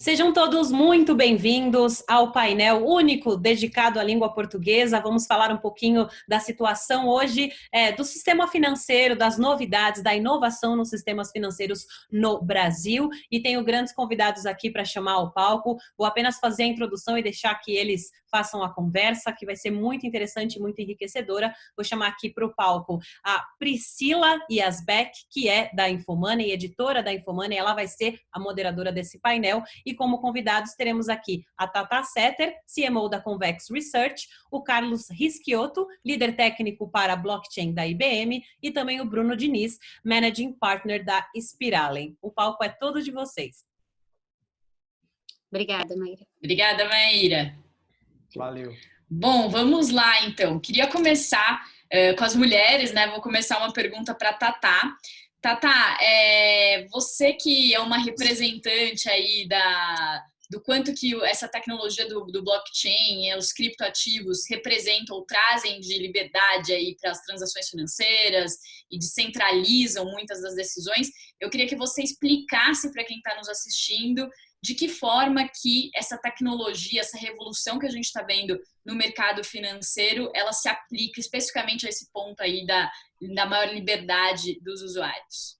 Sejam todos muito bem-vindos ao painel único dedicado à língua portuguesa. Vamos falar um pouquinho da situação hoje do sistema financeiro, das novidades, da inovação nos sistemas financeiros no Brasil. E tenho grandes convidados aqui para chamar ao palco. Vou apenas fazer a introdução e deixar que eles façam a conversa, que vai ser muito interessante e muito enriquecedora. Vou chamar aqui para o palco a Priscila Yazbek, que é da Infomoney, editora da Infomoney. Ela vai ser a moderadora desse painel. E como convidados teremos aqui a Tata Setter, CMO da Convex Research, o Carlos Rischiotto, líder técnico para blockchain da IBM, e também o Bruno Diniz, Managing Partner da Spiralen. O palco é todo de vocês. Obrigada, Maíra. Obrigada, Maíra. Valeu. Bom, vamos lá, então. Queria começar com as mulheres, né? Vou começar uma pergunta para a Tata. Tata, você que é uma representante aí do quanto que essa tecnologia do blockchain, os criptoativos representam ou trazem de liberdade aí para as transações financeiras e descentralizam muitas das decisões, eu queria que você explicasse para quem está nos assistindo de que forma que essa tecnologia, essa revolução que a gente está vendo no mercado financeiro, ela se aplica especificamente a esse ponto aí da maior liberdade dos usuários.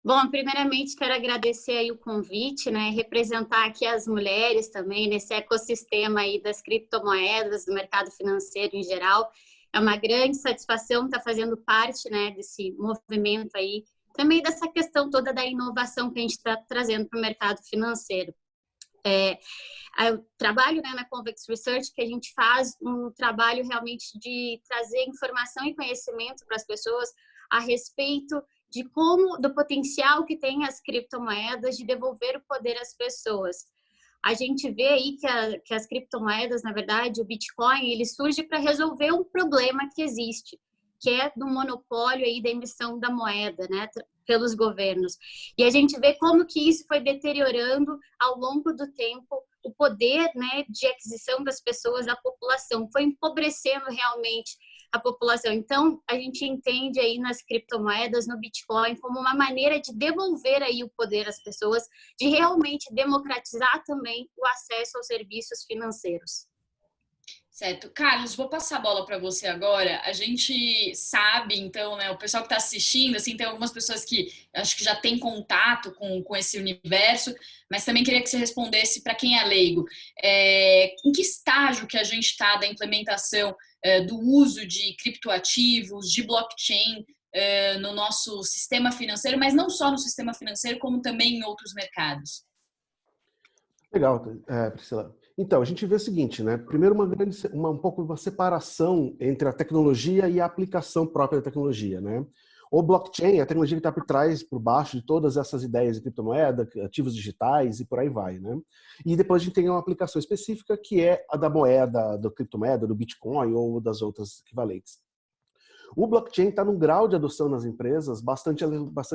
Bom, primeiramente quero agradecer aí o convite, né? Representar aqui as mulheres também nesse ecossistema aí das criptomoedas, do mercado financeiro em geral. É uma grande satisfação estar fazendo parte, né, desse movimento aí, também dessa questão toda da inovação que a gente está trazendo para o mercado financeiro. Eu trabalho, né, na Convex Research, que a gente faz um trabalho realmente de trazer informação e conhecimento para as pessoas a respeito do potencial que tem as criptomoedas de devolver o poder às pessoas. A gente vê aí que as criptomoedas, na verdade, o Bitcoin, ele surge para resolver um problema que existe, que é do monopólio aí da emissão da moeda, né, pelos governos. E a gente vê como que isso foi deteriorando ao longo do tempo o poder, né, de aquisição das pessoas, da população, foi empobrecendo realmente a população. Então, a gente entende aí nas criptomoedas, no Bitcoin, como uma maneira de devolver aí o poder às pessoas, de realmente democratizar também o acesso aos serviços financeiros. Certo. Carlos, vou passar a bola para você agora. A gente sabe, então, né, o pessoal que está assistindo, assim, tem algumas pessoas que acho que já tem contato com esse universo, mas também queria que você respondesse para quem é leigo. Em que estágio que a gente está da implementação do uso de criptoativos, de blockchain no nosso sistema financeiro, mas não só no sistema financeiro, como também em outros mercados? Legal, Priscila. Então, a gente vê o seguinte, né? Primeiro, um pouco uma separação entre a tecnologia e a aplicação própria da tecnologia, né? O blockchain é a tecnologia que está por trás, por baixo de todas essas ideias de criptomoeda, ativos digitais e por aí vai, né? E depois a gente tem uma aplicação específica que é a da moeda, da criptomoeda, do Bitcoin ou das outras equivalentes. O blockchain está num grau de adoção nas empresas bastante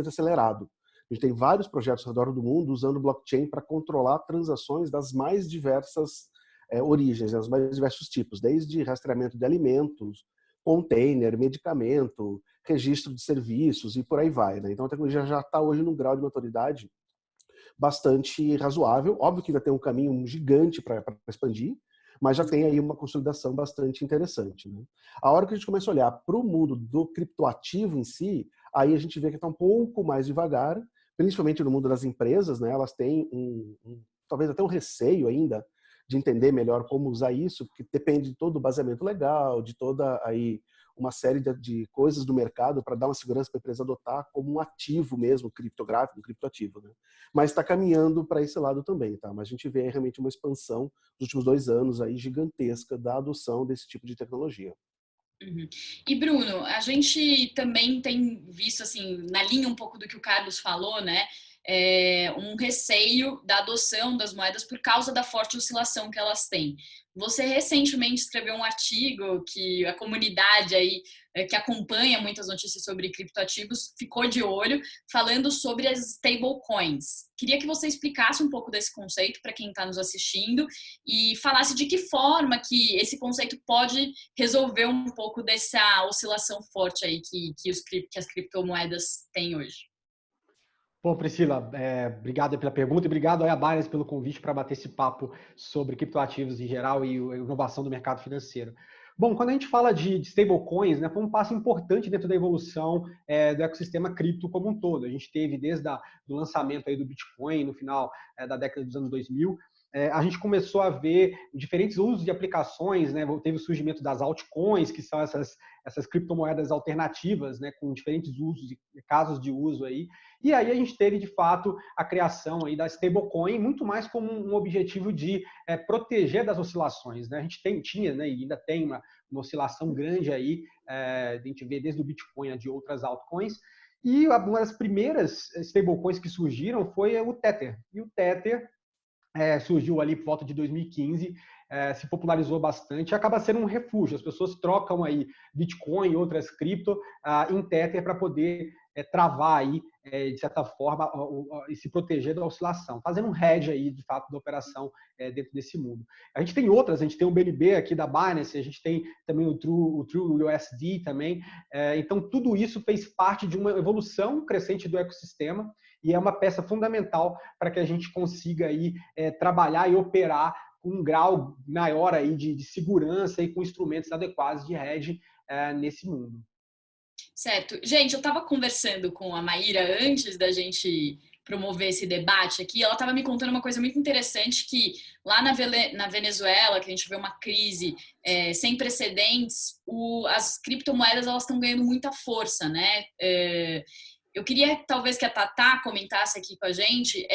acelerado. A gente tem vários projetos ao redor do mundo usando blockchain para controlar transações das mais diversas origens, dos mais diversos tipos, desde rastreamento de alimentos, container, medicamento, registro de serviços e por aí vai, né? Então a tecnologia já está hoje num grau de maturidade bastante razoável. Óbvio que ainda tem um caminho gigante para expandir, mas já tem aí uma consolidação bastante interessante, né? A hora que a gente começa a olhar para o mundo do criptoativo em si, aí a gente vê que está um pouco mais devagar, principalmente no mundo das empresas, né? Elas têm talvez até um receio ainda de entender melhor como usar isso, porque depende de todo o baseamento legal, de toda aí uma série de coisas do mercado para dar uma segurança para a empresa adotar como um ativo mesmo, criptográfico, criptoativo, né? Mas está caminhando para esse lado também, tá? Mas a gente vê realmente uma expansão nos últimos 2 anos aí gigantesca da adoção desse tipo de tecnologia. Uhum. E Bruno, a gente também tem visto, assim, na linha um pouco do que o Carlos falou, né? Um receio da adoção das moedas por causa da forte oscilação que elas têm. Você recentemente escreveu um artigo que a comunidade aí que acompanha muitas notícias sobre criptoativos ficou de olho, falando sobre as stablecoins. Queria que você explicasse um pouco desse conceito para quem está nos assistindo e falasse de que forma que esse conceito pode resolver um pouco dessa oscilação forte aí que as criptomoedas têm hoje. Bom, Priscila, obrigado pela pergunta e obrigado a Binance pelo convite para bater esse papo sobre criptoativos em geral e a inovação do mercado financeiro. Bom, quando a gente fala de stablecoins, né, foi um passo importante dentro da evolução do ecossistema cripto como um todo. A gente teve desde o lançamento aí do Bitcoin no final da década dos anos 2000, a gente começou a ver diferentes usos de aplicações, né? Teve o surgimento das altcoins, que são essas criptomoedas alternativas, né? Com diferentes usos e casos de uso aí. E aí a gente teve, de fato, a criação aí da stablecoin, muito mais como um objetivo de proteger das oscilações, né? A gente tinha, né, e ainda tem uma oscilação grande aí, a gente vê desde o Bitcoin a de outras altcoins. E uma das primeiras stablecoins que surgiram foi o Tether. E o Tether surgiu ali por volta de 2015, se popularizou bastante e acaba sendo um refúgio. As pessoas trocam aí Bitcoin e outras cripto em Tether para poder travar aí, de certa forma, e se proteger da oscilação, fazendo um hedge aí, de fato, da operação dentro desse mundo. A gente tem outras, a gente tem o BNB aqui da Binance, a gente tem também o True USD também. Então, tudo isso fez parte de uma evolução crescente do ecossistema e é uma peça fundamental para que a gente consiga aí, trabalhar e operar com um grau maior aí de segurança e com instrumentos adequados de hedge nesse mundo. Certo. Gente, eu estava conversando com a Maíra antes da gente promover esse debate aqui. Ela estava me contando uma coisa muito interessante, que lá na Venezuela, que a gente vê uma crise sem precedentes, as criptomoedas elas estão ganhando muita força, né? Eu queria talvez que a Tatá comentasse aqui com a gente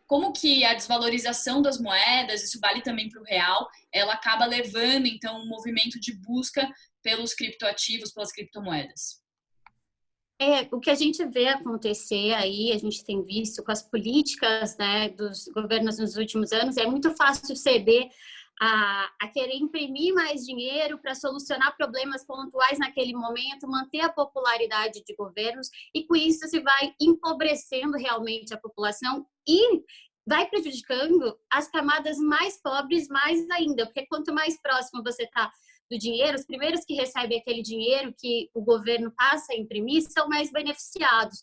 como que a desvalorização das moedas, isso vale também para o real, ela acaba levando, então, um movimento de busca pelos criptoativos, pelas criptomoedas. O que a gente vê acontecer aí, a gente tem visto com as políticas, né, dos governos nos últimos anos, é muito fácil ceder a querer imprimir mais dinheiro para solucionar problemas pontuais naquele momento, manter a popularidade de governos, e com isso se vai empobrecendo realmente a população e vai prejudicando as camadas mais pobres mais ainda, porque quanto mais próximo você está do dinheiro, os primeiros que recebem aquele dinheiro que o governo passa a imprimir são mais beneficiados.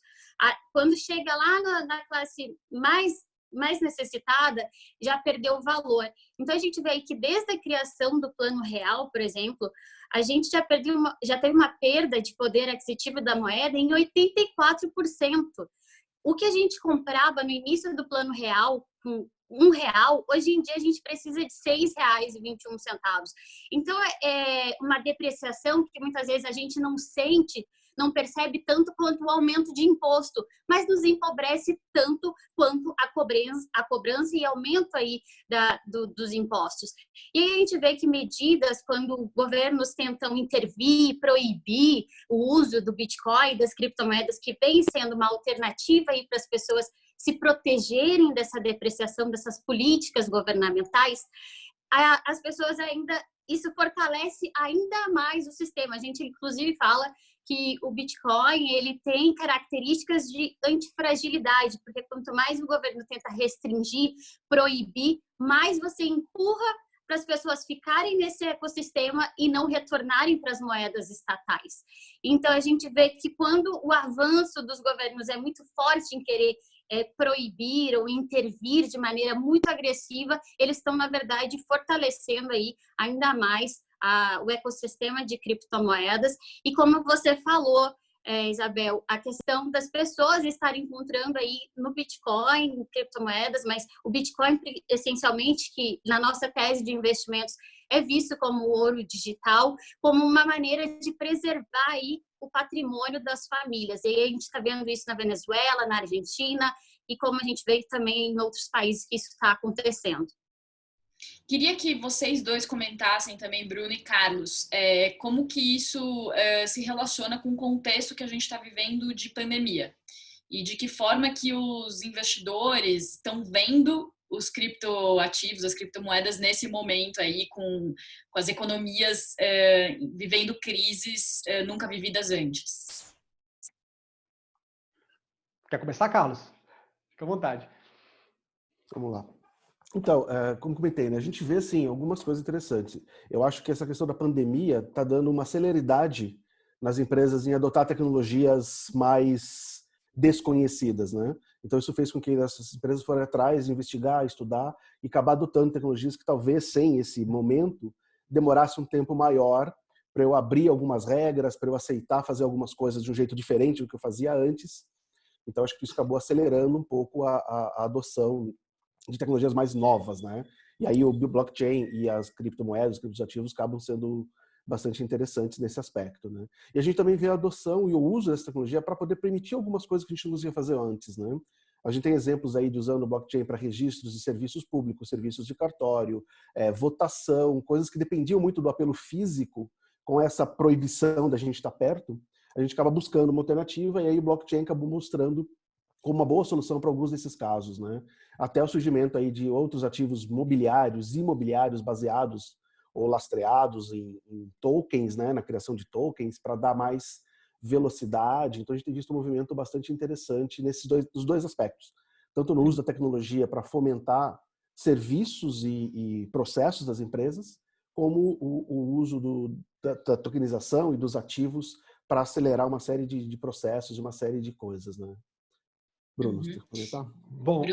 Quando chega lá na classe mais necessitada, já perdeu o valor. Então, a gente vê aí que desde a criação do Plano Real, por exemplo, a gente já teve uma perda de poder aquisitivo da moeda em 84%. O que a gente comprava no início do Plano Real com R$1, hoje em dia a gente precisa de R$6,21. Então, é uma depreciação que muitas vezes a gente não sente, não percebe tanto quanto o aumento de imposto, mas nos empobrece tanto quanto a cobrança e aumento aí dos impostos. E aí a gente vê que medidas, quando governos tentam intervir, proibir o uso do Bitcoin, das criptomoedas, que vem sendo uma alternativa aí para as pessoas se protegerem dessa depreciação, dessas políticas governamentais, as pessoas ainda, isso fortalece ainda mais o sistema. A gente, inclusive, fala que o Bitcoin, ele tem características de antifragilidade, porque quanto mais o governo tenta restringir, proibir, mais você empurra para as pessoas ficarem nesse ecossistema e não retornarem para as moedas estatais. Então, a gente vê que quando o avanço dos governos é muito forte em querer proibir ou intervir de maneira muito agressiva, eles estão, na verdade, fortalecendo aí ainda mais o ecossistema de criptomoedas. E como você falou, Isabel, a questão das pessoas estarem encontrando aí no Bitcoin, criptomoedas, mas o Bitcoin, essencialmente, que na nossa tese de investimentos é visto como ouro digital, como uma maneira de preservar aí o patrimônio das famílias. E aí a gente está vendo isso na Venezuela, na Argentina, e como a gente vê também em outros países que isso está acontecendo. Queria que vocês dois comentassem também, Bruno e Carlos, como que isso se relaciona com o contexto que a gente está vivendo de pandemia e de que forma que os investidores estão vendo os criptoativos, as criptomoedas nesse momento aí com as economias vivendo crises nunca vividas antes. Quer começar, Carlos? Fica à vontade. Vamos lá. Então, como comentei, né, a gente vê assim, algumas coisas interessantes. Eu acho que essa questão da pandemia está dando uma celeridade nas empresas em adotar tecnologias mais desconhecidas, né? Então isso fez com que essas empresas fossem atrás, investigar, estudar e acabar adotando tecnologias que talvez sem esse momento demorasse um tempo maior para eu abrir algumas regras, para eu aceitar fazer algumas coisas de um jeito diferente do que eu fazia antes. Então acho que isso acabou acelerando um pouco a adoção de tecnologias mais novas, né? E aí o blockchain e as criptomoedas, os criptoativos acabam sendo bastante interessantes nesse aspecto, né? E a gente também vê a adoção e o uso dessa tecnologia para poder permitir algumas coisas que a gente não conseguia fazer antes, né? A gente tem exemplos aí de usando o blockchain para registros de serviços públicos, serviços de cartório, votação, coisas que dependiam muito do apelo físico. Com essa proibição da gente estar perto, a gente acaba buscando uma alternativa e aí o blockchain acabou mostrando como uma boa solução para alguns desses casos, né? Até o surgimento aí de outros ativos mobiliários, imobiliários baseados ou lastreados em tokens, né? Na criação de tokens para dar mais velocidade. Então a gente tem visto um movimento bastante interessante nos dois aspectos, tanto no uso da tecnologia para fomentar serviços e processos das empresas, como o uso da tokenização e dos ativos para acelerar uma série de processos, uma série de coisas, né? Bruno, você quer comentar? Bom,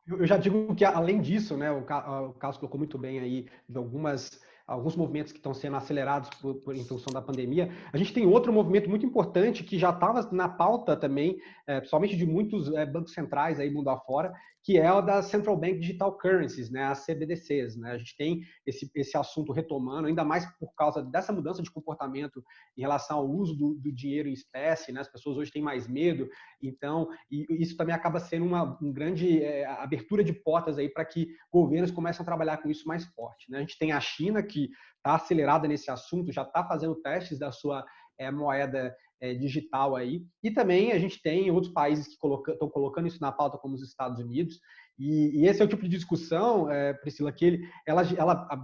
eu já digo que, além disso, né, o Carlos colocou muito bem aí de alguns movimentos que estão sendo acelerados em função da pandemia. A gente tem outro movimento muito importante que já estava na pauta também, principalmente de muitos bancos centrais aí mundo afora, que é o da Central Bank Digital Currencies, né, as CBDCs. Né? A gente tem esse assunto retomando, ainda mais por causa dessa mudança de comportamento em relação ao uso do dinheiro em espécie. Né? As pessoas hoje têm mais medo, então isso também acaba sendo uma grande abertura de portas aí para que governos comecem a trabalhar com isso mais forte. Né? A gente tem a China, que está acelerada nesse assunto, já está fazendo testes da sua moeda digital aí, e também a gente tem outros países que estão colocando isso na pauta, como os Estados Unidos, e esse é o tipo de discussão, Priscila, que ela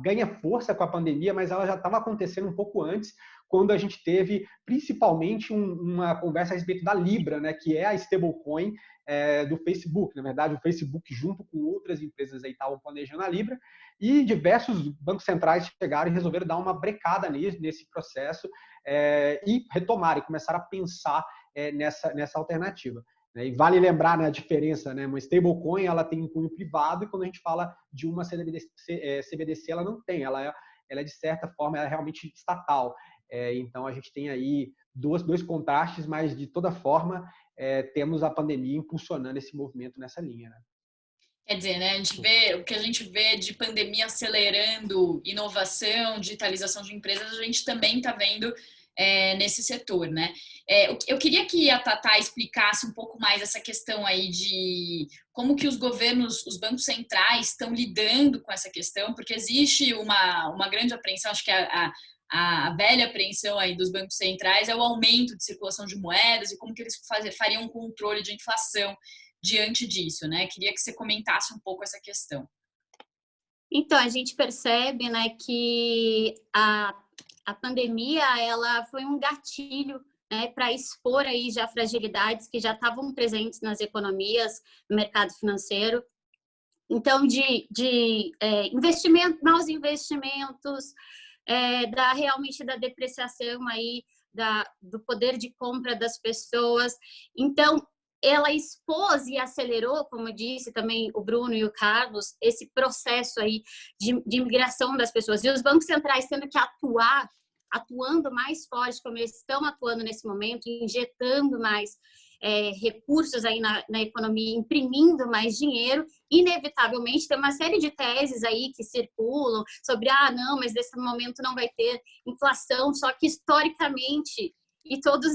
ganha força com a pandemia, mas ela já estava acontecendo um pouco antes, quando a gente teve principalmente uma conversa a respeito da Libra, né, que é a stablecoin do Facebook. Na verdade, o Facebook, junto com outras empresas, aí estavam planejando a Libra, e diversos bancos centrais chegaram e resolveram dar uma brecada nesse processo e retomaram, e começaram a pensar nessa alternativa. E vale lembrar, né, a diferença, né? Uma stablecoin ela tem um cunho privado, e quando a gente fala de uma CBDC, ela não tem, ela é de certa forma ela é realmente estatal. Então a gente tem aí dois contrastes, mas de toda forma temos a pandemia impulsionando esse movimento nessa linha, né? Quer dizer, né, o que a gente vê de pandemia acelerando inovação, digitalização de empresas, a gente também está vendo nesse setor, né? Eu queria que a Tatá explicasse um pouco mais essa questão aí de como que os governos, os bancos centrais estão lidando com essa questão, porque existe uma grande apreensão, acho que a velha apreensão aí dos bancos centrais é o aumento de circulação de moedas e como que eles fariam um controle de inflação diante disso, né? Queria que você comentasse um pouco essa questão. Então, a gente percebe, né, que a pandemia ela foi um gatilho, né, para expor aí já fragilidades que já estavam presentes nas economias, no mercado financeiro. Então, de maus investimentos, realmente da depreciação aí do poder de compra das pessoas. Então, ela expôs e acelerou, como disse também o Bruno e o Carlos, esse processo aí de imigração das pessoas. E os bancos centrais tendo que atuando mais forte, como eles estão atuando nesse momento, injetando mais recursos aí na economia, imprimindo mais dinheiro, inevitavelmente tem uma série de teses aí que circulam sobre, não, mas nesse momento não vai ter inflação, só que historicamente, e todos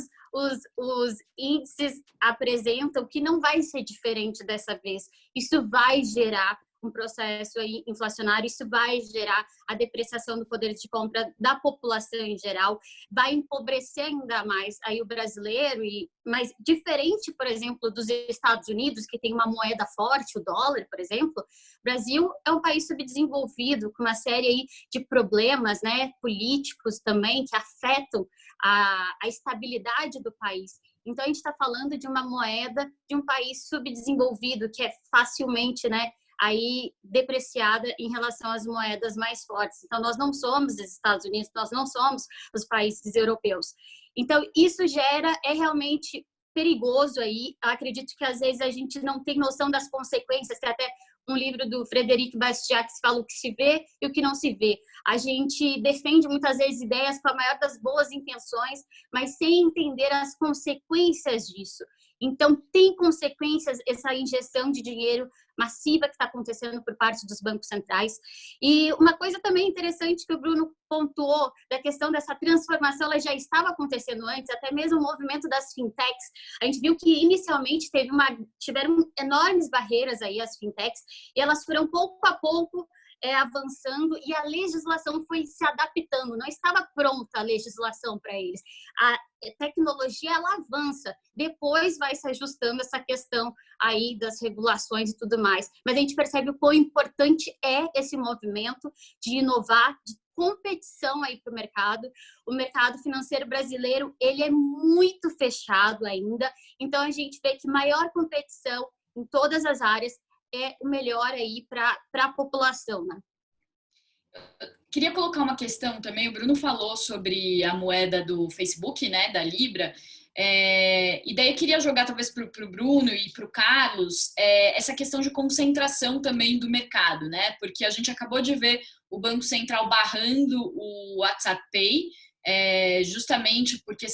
os índices apresentam que não vai ser diferente dessa vez. Isso vai gerar um processo aí inflacionário, isso vai gerar a depreciação do poder de compra da população em geral, vai empobrecer ainda mais aí o brasileiro, mas diferente, por exemplo, dos Estados Unidos, que tem uma moeda forte, o dólar, por exemplo, o Brasil é um país subdesenvolvido, com uma série aí de problemas, né, políticos também, que afetam a estabilidade do país. Então, a gente está falando de uma moeda de um país subdesenvolvido, que é facilmente, né, aí depreciada em relação às moedas mais fortes. Então, nós não somos os Estados Unidos, nós não somos os países europeus. Então, isso realmente perigoso aí. Eu acredito que às vezes a gente não tem noção das consequências. Tem até um livro do Frederic Bastiat que fala o que se vê e o que não se vê. A gente defende muitas vezes ideias com a maior das boas intenções, mas sem entender as consequências disso. Então, tem consequências essa injeção de dinheiro massiva que está acontecendo por parte dos bancos centrais. E uma coisa também interessante que o Bruno pontuou, da questão dessa transformação, ela já estava acontecendo antes, até mesmo o movimento das fintechs. A gente viu que inicialmente tiveram enormes barreiras aí as fintechs, e elas foram pouco a pouco avançando, e a legislação foi se adaptando. Não estava pronta a legislação para eles. A tecnologia, ela avança, depois vai se ajustando essa questão aí das regulações e tudo mais. Mas a gente percebe o quão importante é esse movimento de inovar, de competição aí para o mercado. O mercado financeiro brasileiro, ele é muito fechado ainda, então a gente vê que maior competição em todas as áreas é o melhor aí para a população, né? Queria colocar uma questão também, o Bruno falou sobre a moeda do Facebook, né, da Libra, e daí eu queria jogar talvez para o Bruno e para o Carlos essa questão de concentração também do mercado, né, porque a gente acabou de ver o Banco Central barrando o WhatsApp Pay, justamente porque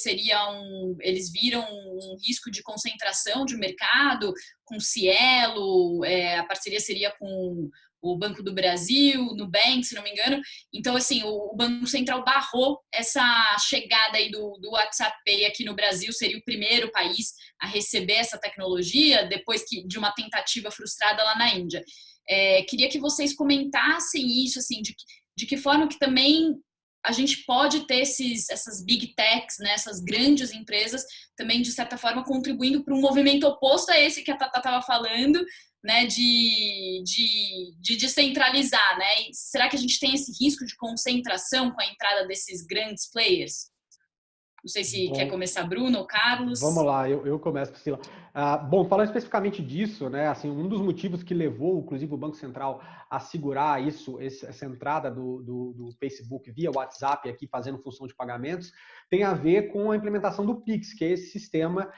eles viram um risco de concentração de mercado com o Cielo, a parceria seria com o Banco do Brasil, Nubank, se não me engano. Então, assim, o Banco Central barrou essa chegada aí do WhatsApp Pay aqui no Brasil, seria o primeiro país a receber essa tecnologia, depois de uma tentativa frustrada lá na Índia. Queria que vocês comentassem isso, assim, de que forma que também a gente pode ter essas big techs, né, essas grandes empresas, também, de certa forma, contribuindo para um movimento oposto a esse que a Tata estava falando, né, de descentralizar, né? E será que a gente tem esse risco de concentração com a entrada desses grandes players? Não sei se quer começar Bruno ou Carlos. Vamos lá, eu começo, Priscila. Bom, falando especificamente disso, né, assim, um dos motivos que levou, inclusive, o Banco Central a segurar essa entrada do Facebook via WhatsApp aqui fazendo função de pagamentos, tem a ver com a implementação do Pix, que é esse sistema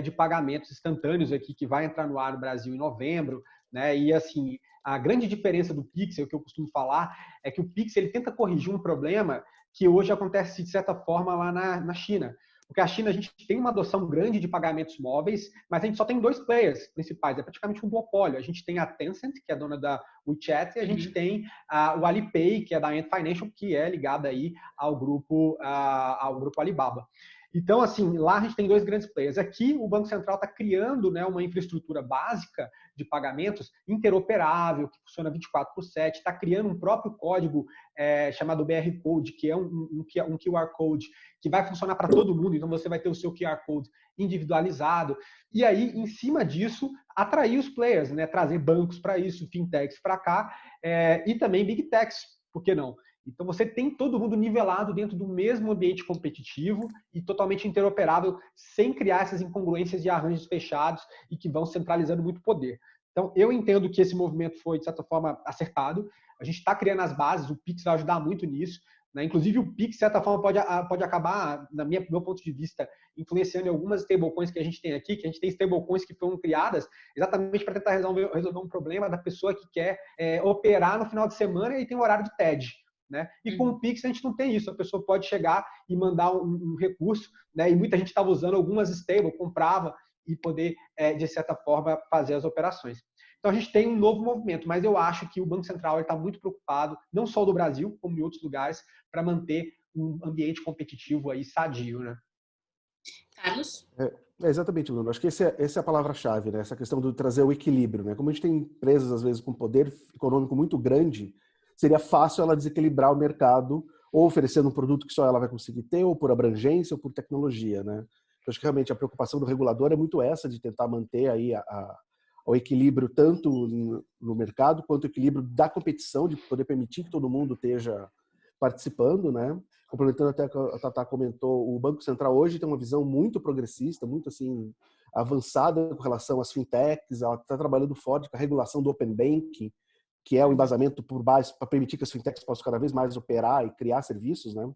de pagamentos instantâneos aqui que vai entrar no ar no Brasil em novembro, né? E assim, a grande diferença do Pix, o que eu costumo falar, é que o Pix ele tenta corrigir um problema que hoje acontece, de certa forma, lá na China. Porque a China, a gente tem uma adoção grande de pagamentos móveis, mas a gente só tem 2 players principais, é praticamente um duopólio. A gente tem a Tencent, que é dona da WeChat, e a gente tem o Alipay, que é da Ant Financial, que é ligada aí ao grupo Alibaba. Então, assim, lá a gente tem 2 grandes players. Aqui, o Banco Central está criando, né, uma infraestrutura básica de pagamentos interoperável, que funciona 24/7, está criando um próprio código chamado BR Code, que é um QR Code, que vai funcionar para todo mundo. Então, você vai ter o seu QR Code individualizado. E aí, em cima disso, atrair os players, né, trazer bancos para isso, fintechs para cá, e também big techs, por que não? Então, você tem todo mundo nivelado dentro do mesmo ambiente competitivo e totalmente interoperável, sem criar essas incongruências de arranjos fechados e que vão centralizando muito poder. Então, eu entendo que esse movimento foi, de certa forma, acertado. A gente está criando as bases, o Pix vai ajudar muito nisso, né? Inclusive, o Pix, de certa forma, pode acabar, do meu ponto de vista, influenciando em algumas stablecoins que a gente tem aqui, que a gente tem stablecoins que foram criadas exatamente para tentar resolver um problema da pessoa que quer operar no final de semana e tem um horário de TED. Né? E com o Pix a gente não tem isso, a pessoa pode chegar e mandar um recurso, né? E muita gente estava usando algumas stable, comprava e poder, de certa forma, fazer as operações. Então a gente tem um novo movimento, mas eu acho que o Banco Central está muito preocupado, não só do Brasil, como em outros lugares, para manter um ambiente competitivo aí sadio, né? Carlos? Exatamente, Bruno. Acho que essa é a palavra-chave, né? Essa questão de trazer o equilíbrio, né? Como a gente tem empresas, às vezes, com poder econômico muito grande, seria fácil ela desequilibrar o mercado, ou oferecendo um produto que só ela vai conseguir ter, ou por abrangência, ou por tecnologia, né? Eu acho que realmente a preocupação do regulador é muito essa, de tentar manter aí o equilíbrio tanto no mercado, quanto o equilíbrio da competição, de poder permitir que todo mundo esteja participando, né? Complementando até o que a Tata comentou, o Banco Central hoje tem uma visão muito progressista, muito assim, avançada com relação às fintechs, ela está trabalhando forte com a regulação do Open Banking, que é o embasamento por base para permitir que as fintechs possam cada vez mais operar e criar serviços, né?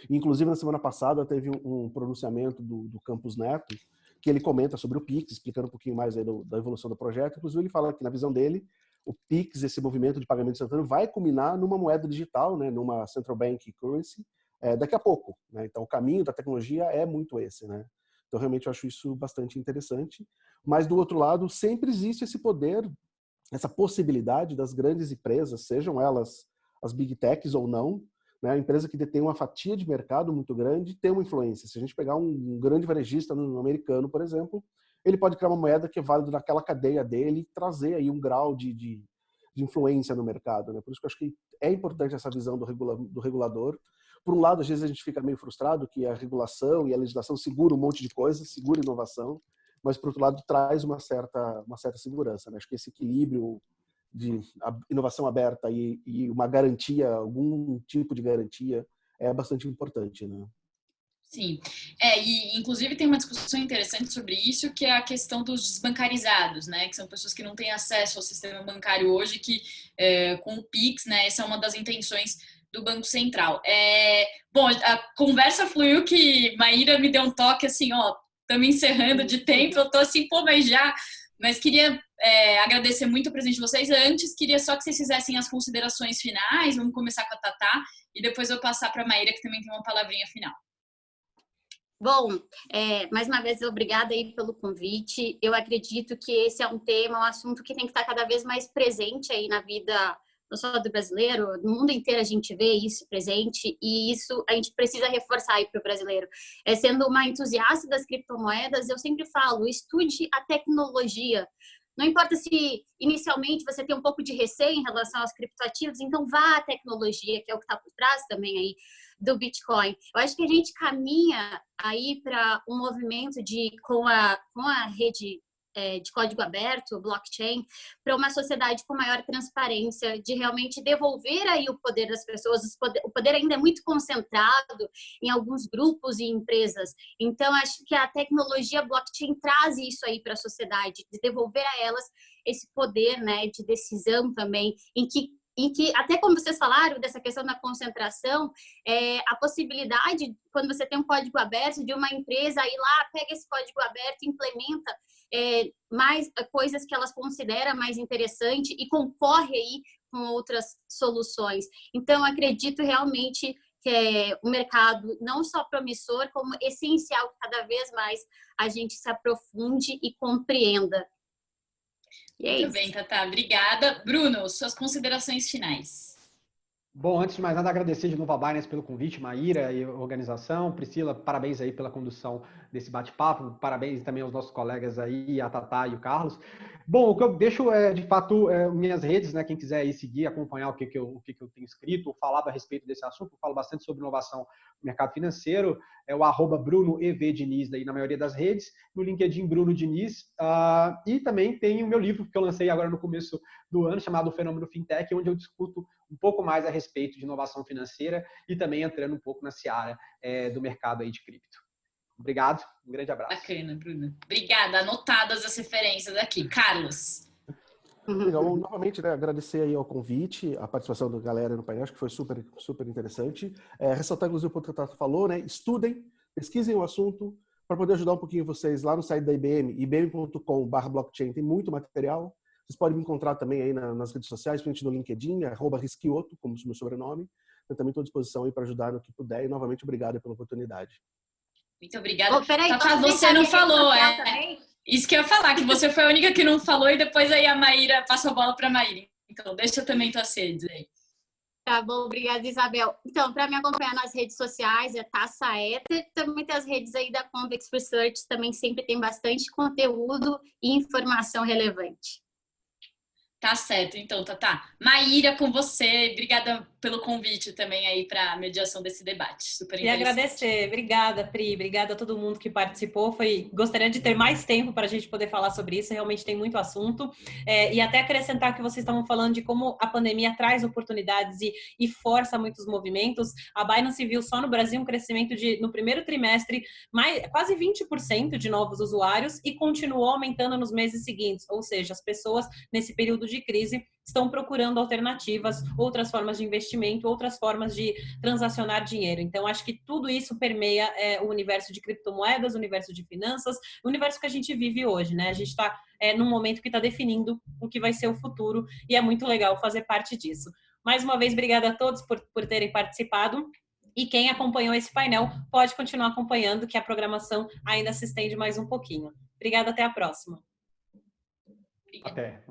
Inclusive, na semana passada, teve um pronunciamento do Campos Neto, que ele comenta sobre o Pix, explicando um pouquinho mais aí da evolução do projeto. Inclusive, ele fala que, na visão dele, o Pix, esse movimento de pagamento instantâneo, vai culminar numa moeda digital, né, numa Central Bank Currency, daqui a pouco. Né? Então, o caminho da tecnologia é muito esse. Né? Então, realmente, eu acho isso bastante interessante. Mas, do outro lado, sempre existe esse poder, essa possibilidade das grandes empresas, sejam elas as Big Techs ou não, né? A empresa que detém uma fatia de mercado muito grande tem uma influência. Se a gente pegar um grande varejista no americano, por exemplo, ele pode criar uma moeda que é válida naquela cadeia dele e trazer aí um grau de influência no mercado. Né? Por isso que eu acho que é importante essa visão do regulador. Por um lado, às vezes a gente fica meio frustrado que a regulação e a legislação segura um monte de coisa, segura inovação, mas, por outro lado, traz uma certa segurança. Né? Acho que esse equilíbrio de inovação aberta e uma garantia, algum tipo de garantia, é bastante importante, né? Sim. E inclusive tem uma discussão interessante sobre isso, que é a questão dos desbancarizados, né? Que são pessoas que não têm acesso ao sistema bancário hoje, que com o Pix, né? Essa é uma das intenções do Banco Central. Bom, a conversa fluiu que Maíra me deu um toque assim, ó, estamos encerrando de tempo, eu tô assim, pô, mas queria agradecer muito a presença de vocês. Antes, queria só que vocês fizessem as considerações finais. Vamos começar com a Tatá e depois eu passar para a Maíra, que também tem uma palavrinha final. Bom, mais uma vez, obrigada aí pelo convite. Eu acredito que esse é um tema, um assunto que tem que estar cada vez mais presente aí na vida, não só do brasileiro, no mundo inteiro a gente vê isso presente e isso a gente precisa reforçar aí para o brasileiro. Sendo uma entusiasta das criptomoedas, eu sempre falo, estude a tecnologia. Não importa se inicialmente você tem um pouco de receio em relação aos criptoativos, então vá à tecnologia, que é o que está por trás também aí do Bitcoin. Eu acho que a gente caminha aí para um movimento com a rede de código aberto, blockchain, para uma sociedade com maior transparência, de realmente devolver aí o poder das pessoas. O poder ainda é muito concentrado em alguns grupos e empresas. Então, acho que a tecnologia blockchain traz isso aí para a sociedade, de devolver a elas esse poder, né, de decisão também, em que, até como vocês falaram dessa questão da concentração, a possibilidade, quando você tem um código aberto, de uma empresa ir lá, pega esse código aberto, implementa mais coisas que elas consideram mais interessante e concorre aí com outras soluções. Então, acredito realmente que é um mercado não só promissor, como essencial que cada vez mais a gente se aprofunde e compreenda. Muito bem, Tatá. Obrigada. Bruno, suas considerações finais. Bom, antes de mais nada, agradecer de novo a Binance pelo convite, Maíra e a organização. Priscila, parabéns aí pela condução desse bate-papo. Parabéns também aos nossos colegas aí, a Tatá e o Carlos. Bom, o que eu deixo de fato, minhas redes, né? Quem quiser aí seguir, acompanhar o que eu tenho escrito, ou falado a respeito desse assunto, eu falo bastante sobre inovação no mercado financeiro, é o @BrunoEVDiniz daí na maioria das redes, no LinkedIn Bruno Diniz, e também tem o meu livro que eu lancei agora no começo do ano, chamado O Fenômeno Fintech, onde eu discuto um pouco mais a respeito de inovação financeira e também entrando um pouco na seara do mercado aí de cripto. Obrigado, um grande abraço. Bacana, Bruno. Obrigada, anotadas as referências aqui. Carlos. Legal, novamente, né, agradecer aí ao convite, a participação da galera no painel, acho que foi super, super interessante. Ressaltar, inclusive, o que o Tato falou, né, estudem, pesquisem o assunto, para poder ajudar um pouquinho vocês lá no site da IBM, ibm.com/blockchain, tem muito material. Vocês podem me encontrar também aí nas redes sociais, principalmente no LinkedIn, @Risquioto, como o meu sobrenome. Eu também estou à disposição aí para ajudar no que puder e, novamente, obrigado pela oportunidade. Muito obrigada. Oh, peraí, Tatá, você não falou, isso que eu ia falar, que você foi a única que não falou e depois aí a Maíra passou a bola para a Maíra. Então, deixa também tuas redes aí. Tá bom, obrigada, Isabel. Então, para me acompanhar nas redes sociais é Tassaeta, também tem as redes aí da Convex Research, também sempre tem bastante conteúdo e informação relevante. Tá certo, então, Tatá. Maíra, com você, obrigada pelo convite também aí para a mediação desse debate. Super interessante. E agradecer, obrigada, Pri, obrigada a todo mundo que participou. Gostaria de ter mais tempo para a gente poder falar sobre isso, realmente tem muito assunto. E até acrescentar que vocês estavam falando de como a pandemia traz oportunidades e força muitos movimentos. A Binance viu só no Brasil um crescimento no primeiro trimestre, quase 20% de novos usuários e continuou aumentando nos meses seguintes, ou seja, as pessoas nesse período de crise, estão procurando alternativas, outras formas de investimento, outras formas de transacionar dinheiro. Então, acho que tudo isso permeia o universo de criptomoedas, o universo de finanças, o universo que a gente vive hoje, né? A gente está num momento que está definindo o que vai ser o futuro e é muito legal fazer parte disso. Mais uma vez, obrigada a todos por terem participado. E quem acompanhou esse painel pode continuar acompanhando, que a programação ainda se estende mais um pouquinho. Obrigada, até a próxima. Até.